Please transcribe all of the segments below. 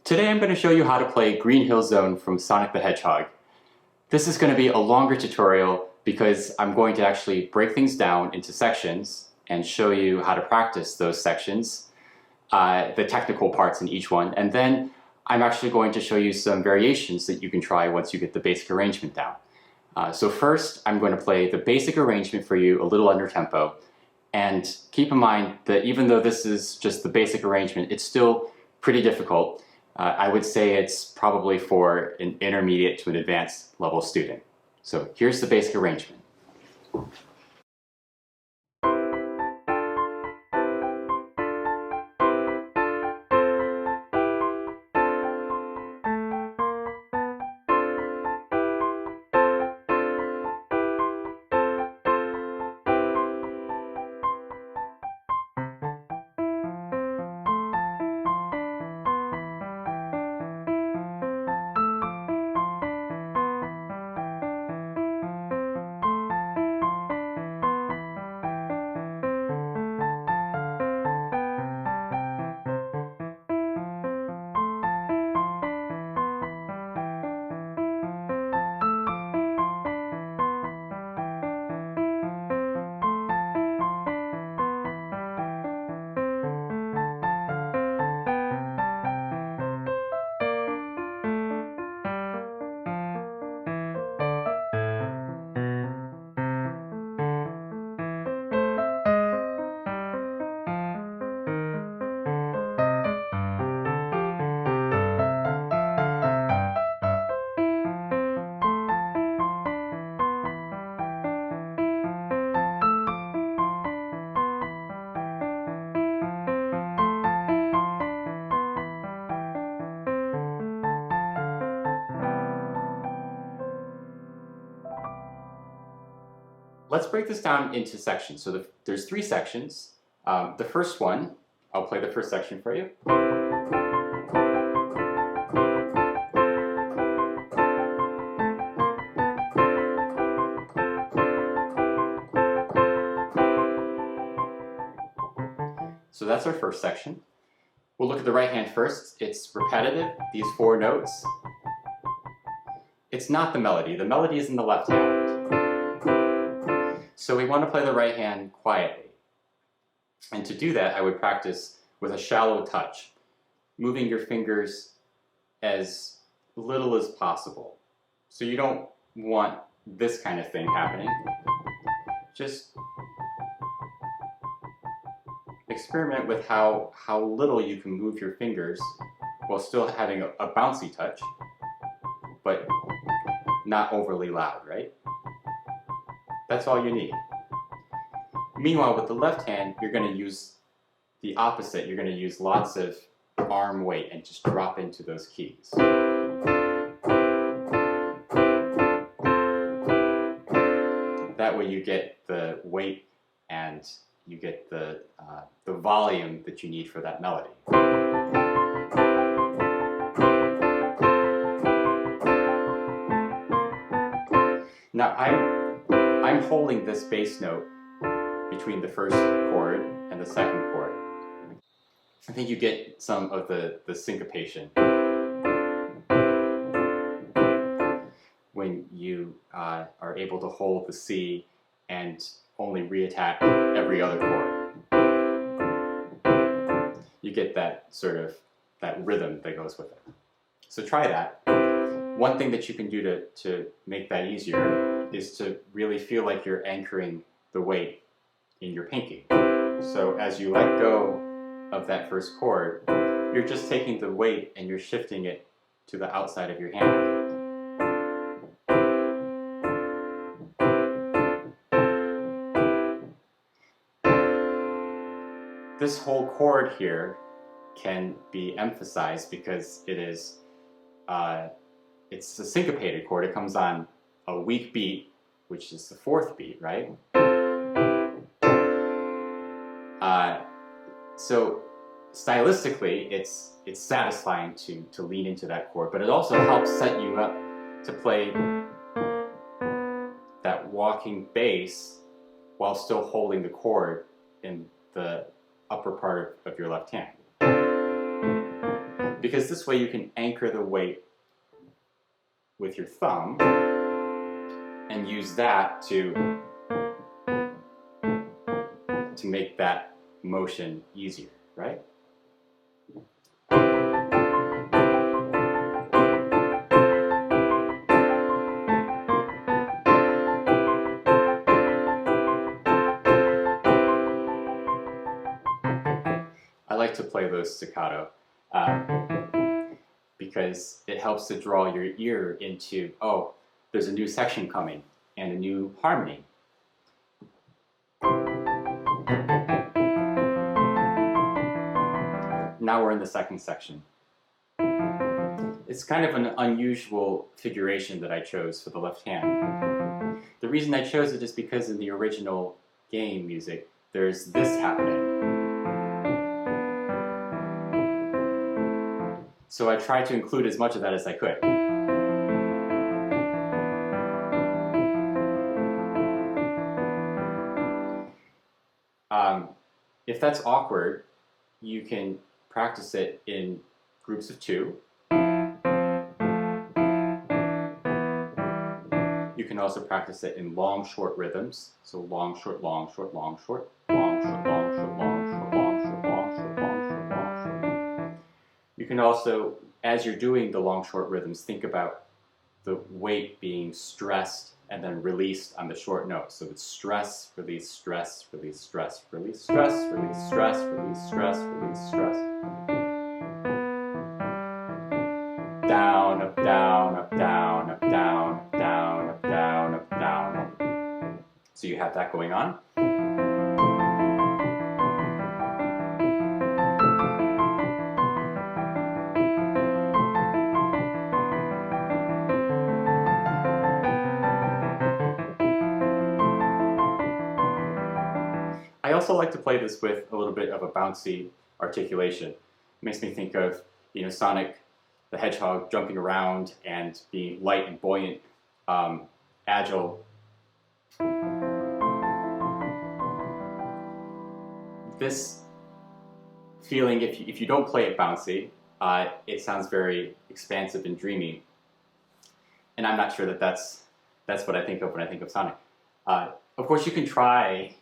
Today I'm going to show you how to play Green Hill Zone from Sonic the Hedgehog. This is going to be a longer tutorial because I'm going to actually break things down into sections and show you how to practice those sections, the technical parts in each one, and then I'm actually going to show you some variations that you can try once you get the basic arrangement down. So first I'm going to play the basic arrangement for you a little under tempo, and keep in mind that even though this is just the basic arrangement, it's still pretty difficult. I would say it's probably for an intermediate to an advanced level student. So here's the basic arrangement. Let's break this down into sections. So there's three sections. The first one, I'll play the first section for you. So that's our first section. We'll look at the right hand first. It's repetitive, these four notes. It's not the melody. The melody is in the left hand. So we want to play the right hand quietly. And to do that, I would practice with a shallow touch, moving your fingers as little as possible. So you don't want this kind of thing happening. Just experiment with how little you can move your fingers while still having a bouncy touch, but not overly loud, right? That's all you need. Meanwhile, with the left hand, you're going to use the opposite. You're going to use lots of arm weight and just drop into those keys. That way you get the weight and you get the volume that you need for that melody. Now I'm holding this bass note between the first chord and the second chord. I think you get some of the syncopation when you are able to hold the C and only reattack every other chord. You get that sort of that rhythm that goes with it. So try that. One thing that you can do to make that easier is to really feel like you're anchoring the weight in your pinky. So as you let go of that first chord, you're just taking the weight and you're shifting it to the outside of your hand. This whole chord here can be emphasized because it is it's a syncopated chord. It comes on a weak beat, which is the fourth beat, right? So stylistically, it's satisfying to lean into that chord, but it also helps set you up to play that walking bass while still holding the chord in the upper part of your left hand. because this way you can anchor the weight with your thumb and use that to make that motion easier, right? I like to play those staccato because it helps to draw your ear into, oh, there's a new section coming and a new harmony. Now we're in the second section. It's kind of an unusual figuration that I chose for the left hand. The reason I chose it is because in the original game music, there's this happening. So I tried to include as much of that as I could. If that's awkward, you can practice it in groups of 2. You can also practice it in long, short rhythms. So long, short, long, short, long, short, long, short, long, short, long, short, long, short, long, short, long, short, long, short. You can also, as you're doing the long, short rhythms, think about the weight being stressed and then released on the short note. So it's stress, release, stress, release, stress, release, stress, release, stress, release, stress, release, stress. Down, up, down, up, down, up, down, up, down, up, down, up, down. So you have that going on. I also like to play this with a little bit of a bouncy articulation. It makes me think of, Sonic the Hedgehog jumping around and being light and buoyant, agile. This feeling, if you don't play it bouncy, it sounds very expansive and dreamy. And I'm not sure that that's what I think of when I think of Sonic. Of course, you can try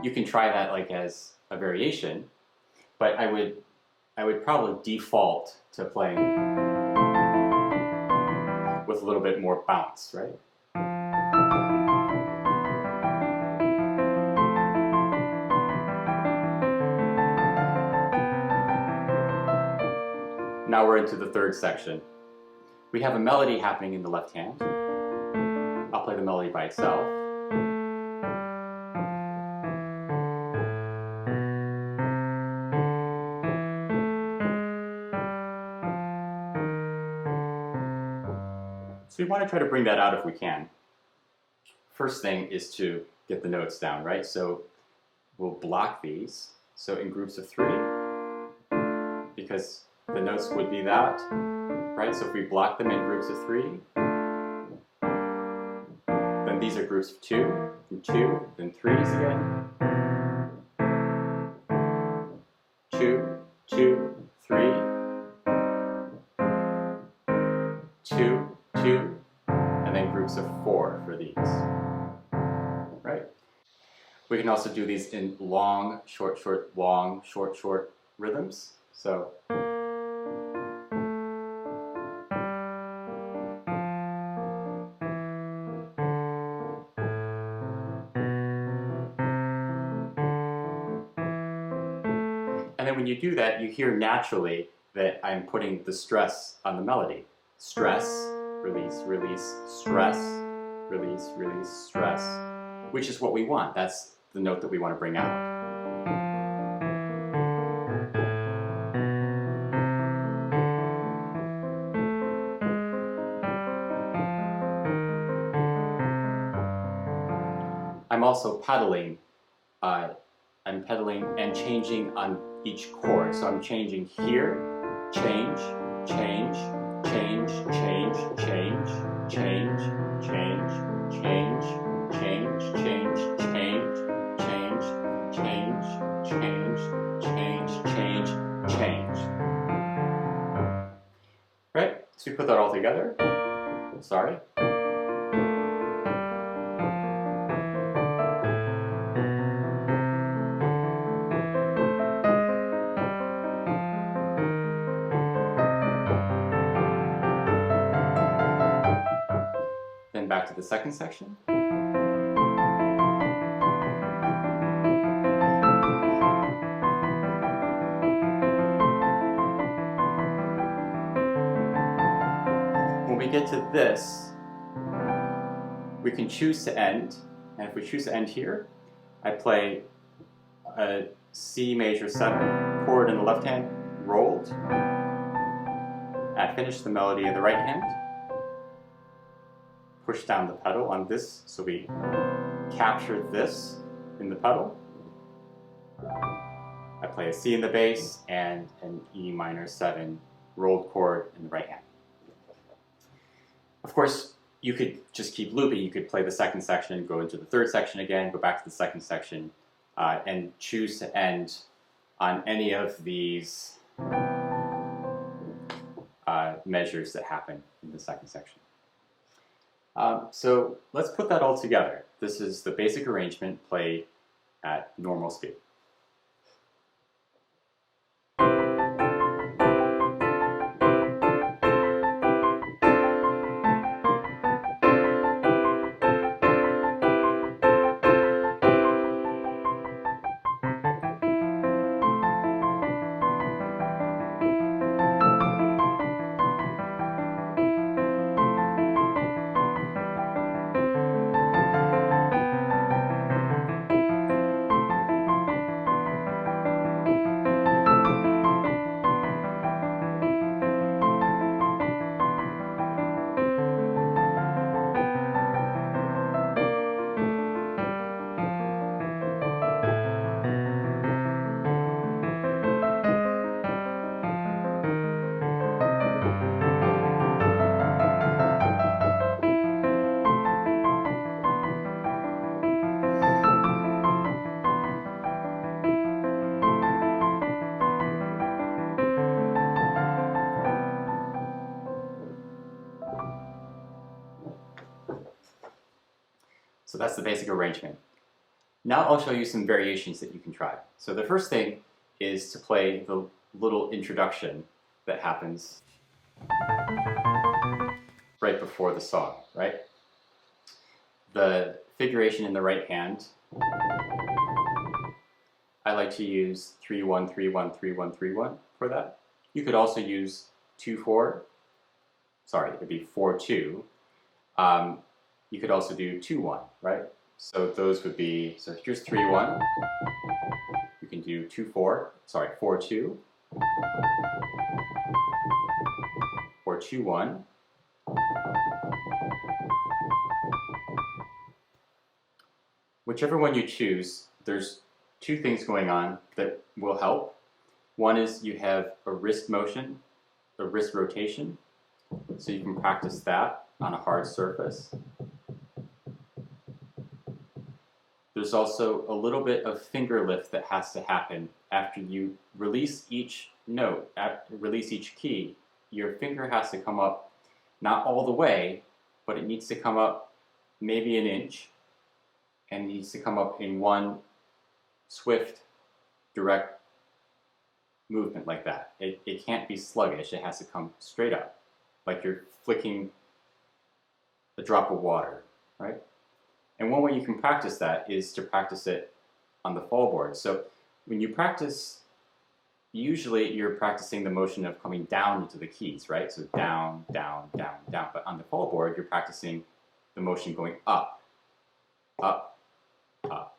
that like as a variation, but I would probably default to playing with a little bit more bounce, right? Now we're into the third section. We have a melody happening in the left hand. I'll play the melody by itself. So we want to try to bring that out if we can. First thing is to get the notes down, right? So we'll block these. So in groups of 3, because the notes would be that, right? So if we block them in groups of 3, then these are groups of 2, and 2, then 3s again. 2, 2, 3, 2, 2, and then groups of 4 for these, right? We can also do these in long, short, short, long, short, short rhythms. So and then when you do that, you hear naturally that I'm putting the stress on the melody. Stress, release, release, stress, release, release, stress, which is what we want. That's the note that we want to bring out. I'm also pedaling. I'm pedaling and changing on each chord. So I'm changing here, change, change, change, change, change, change, change, change, change, change, change, change, change, change, change, change, change. Right? So we put that all together. Sorry. Then back to the second section. When we get to this, we can choose to end, and if we choose to end here, I play a C major 7 chord in the left hand, rolled. I finish the melody in the right hand, push down the pedal on this, so we capture this in the pedal. I play a C in the bass and an E minor 7 rolled chord in the right hand. Of course, you could just keep looping. You could play the second section, go into the third section again, go back to the second section, and choose to end on any of these measures that happen in the second section. So let's put that all together. This is the basic arrangement played at normal speed. So that's the basic arrangement. Now I'll show you some variations that you can try. So the first thing is to play the little introduction that happens right before the song, right? The figuration in the right hand, I like to use 3-1, 3-1, 3-1, 3-1 for that. You could also use 2-4, sorry, it'd be 4-2. You could also do 2-1, right? So those would be, so here's 3-1. You can do 2-4, sorry, 4-2, or 2-1. Whichever one you choose, there's two things going on that will help. One is you have a wrist motion, a wrist rotation, so you can practice that on a hard surface. There's also a little bit of finger lift that has to happen after you release each note, release each key. Your finger has to come up, not all the way, but it needs to come up maybe an inch, and needs to come up in one swift, direct movement like that. It can't be sluggish, it has to come straight up, like you're flicking a drop of water, right? And one way you can practice that is to practice it on the fall board. So when you practice, usually you're practicing the motion of coming down into the keys, right? So down, down, down, down. But on the fall board, you're practicing the motion going up, up, up,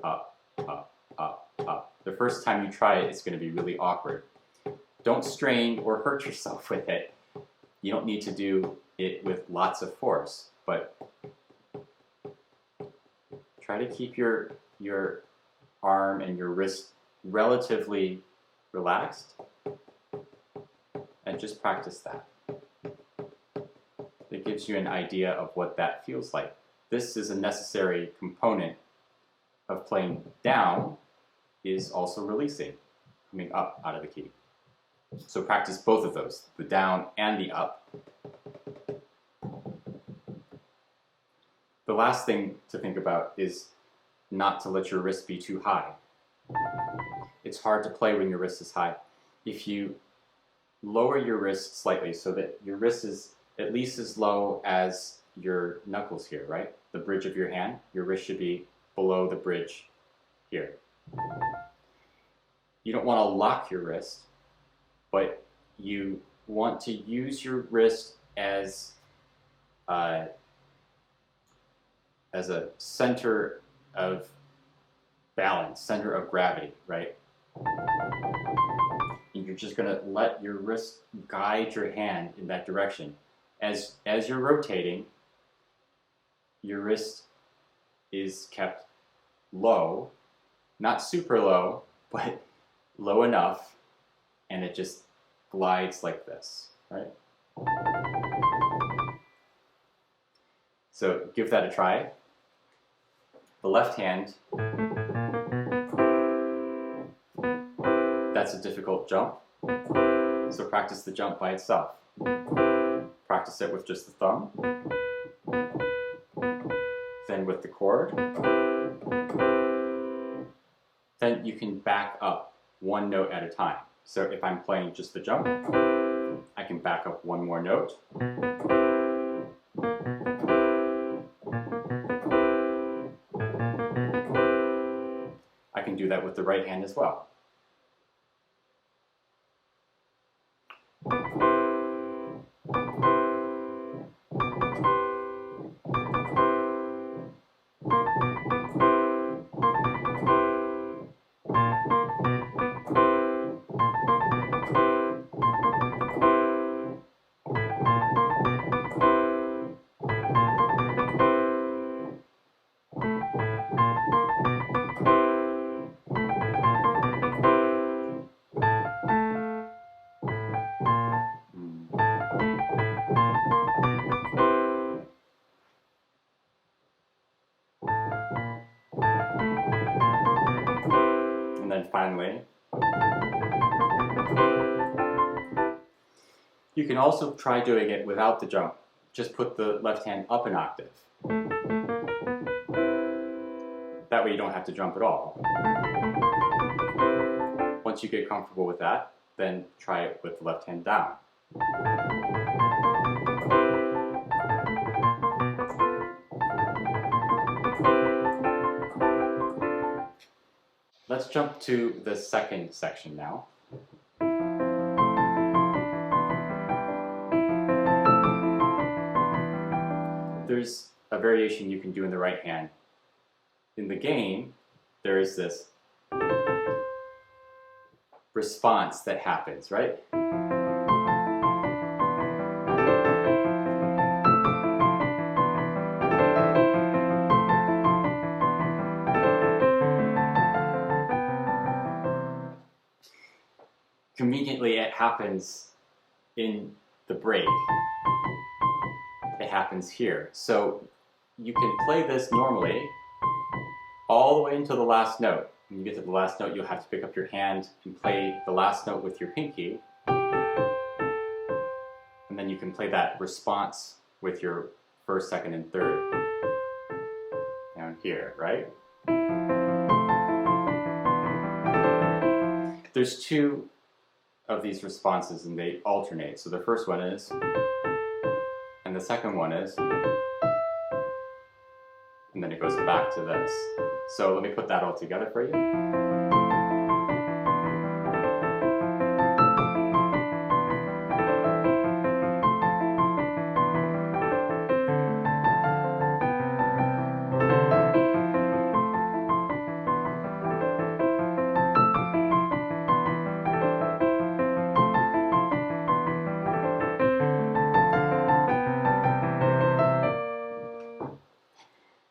up, up, up, up. The first time you try it, it's going to be really awkward. Don't strain or hurt yourself with it. You don't need to do it with lots of force, but try to keep your arm and your wrist relatively relaxed and just practice that. It gives you an idea of what that feels like. This is a necessary component of playing down, is also releasing, coming up out of the key. So practice both of those, the down and the up. The last thing to think about is not to let your wrist be too high. It's hard to play when your wrist is high. If you lower your wrist slightly so that your wrist is at least as low as your knuckles here, right? The bridge of your hand, your wrist should be below the bridge here. You don't want to lock your wrist, but you want to use your wrist as a center of balance, center of gravity, right? And you're just going to let your wrist guide your hand in that direction. As you're rotating, your wrist is kept low, not super low, but low enough, and it just glides like this, right? So give that a try. The left hand, that's a difficult jump, so practice the jump by itself. Practice it with just the thumb, then with the chord. Then you can back up one note at a time. So if I'm playing just the jump, I can back up one more note. I can do that with the right hand as well. And then finally, you can also try doing it without the jump. Just put the left hand up an octave. That way you don't have to jump at all. Once you get comfortable with that, then try it with the left hand down. Let's jump to the second section now. There's a variation you can do in the right hand. In the game, there is this response that happens, right? Conveniently, it happens in the break. It happens here. So you can play this normally all the way until the last note. When you get to the last note, you'll have to pick up your hand and play the last note with your pinky. And then you can play that response with your first, second, and third down here, right? There's two of these responses and they alternate. So the first one is, and the second one is, and then it goes back to this. So let me put that all together for you.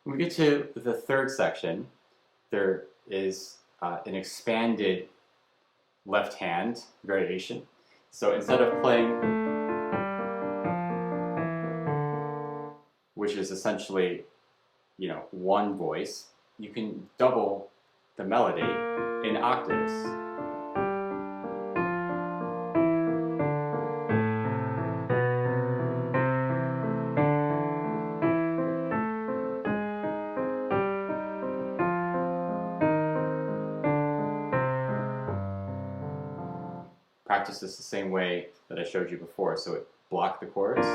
When we get to the third section, there is an expanded left hand variation. So instead of playing, which is essentially, one voice, you can double the melody in octaves. practice this the same way that I showed you before. So block the chords.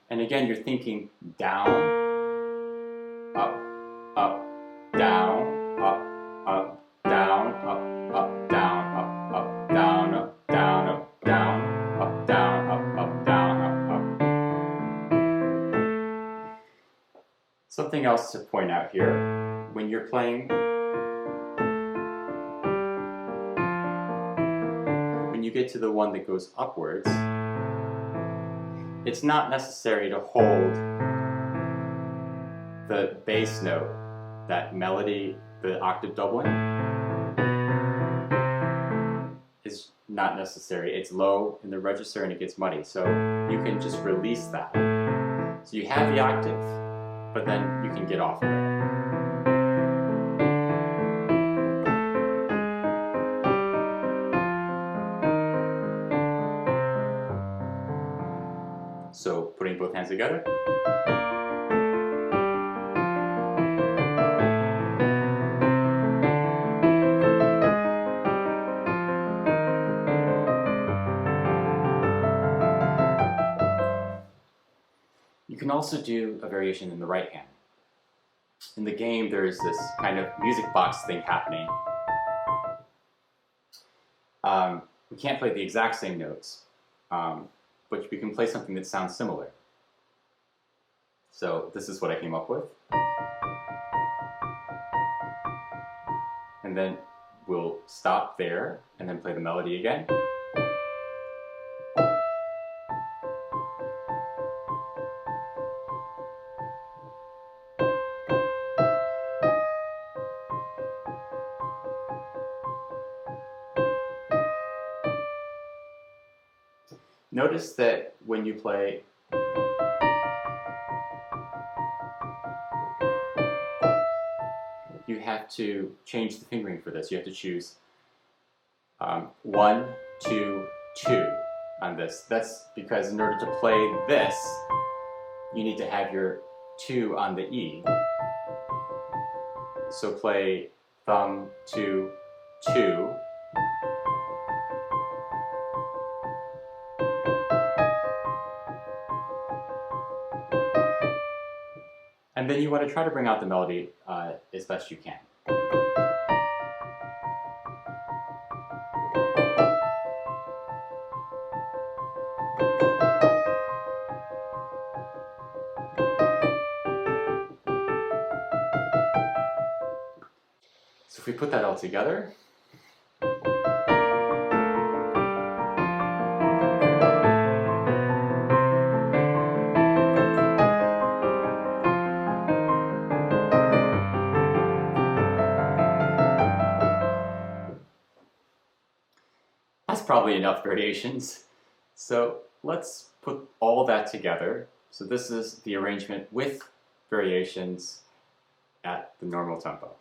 And again, you're thinking down, up, up, down, up, up, down, up, up, down, up, up, down, up, down, up, down, up, down, up, down, up. Something else to point out here, when you're playing, when you get to the one that goes upwards, it's not necessary to hold the bass note, that melody, the octave doubling, is not necessary. It's low in the register and it gets muddy, so you can just release that. So you have the octave, but then you can get off of it. So putting both hands together. You can also do a variation in the right hand. In the game, there is this kind of music box thing happening. We can't play the exact same notes, but we can play something that sounds similar. So this is what I came up with. And then we'll stop there and then play the melody again. Notice that when you play you have to change the fingering for this. You have to choose 1, 2, 2 on this. That's because in order to play this, you need to have your 2 on the E. So play thumb, 2, 2. And then you want to try to bring out the melody as best you can. So if we put that all together, that's probably enough variations. So let's put all that together. So this is the arrangement with variations at the normal tempo.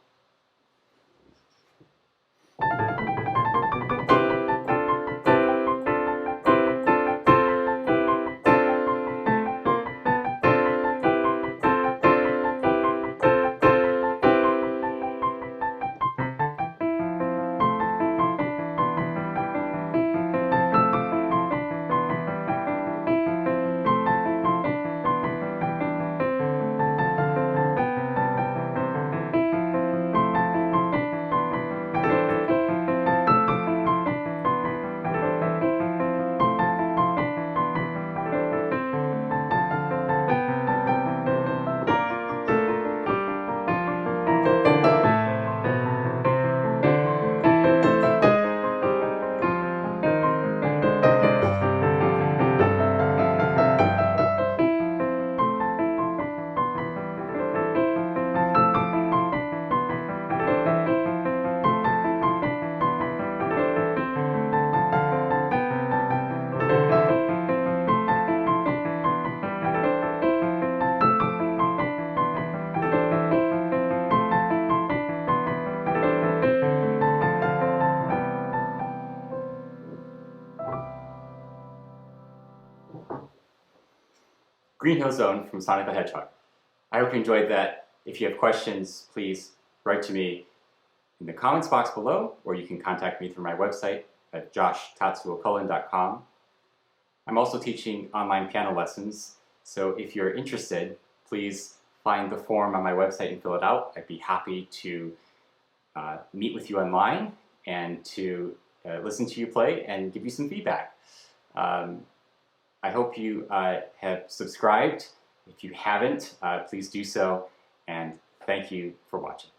Green Hill Zone from Sonic the Hedgehog. I hope you enjoyed that. If you have questions, please write to me in the comments box below, or you can contact me through my website at joshtatsuocullen.com. I'm also teaching online piano lessons, so if you're interested, please find the form on my website and fill it out. I'd be happy to meet with you online and to listen to you play and give you some feedback. I hope you have subscribed. If you haven't, please do so, and thank you for watching.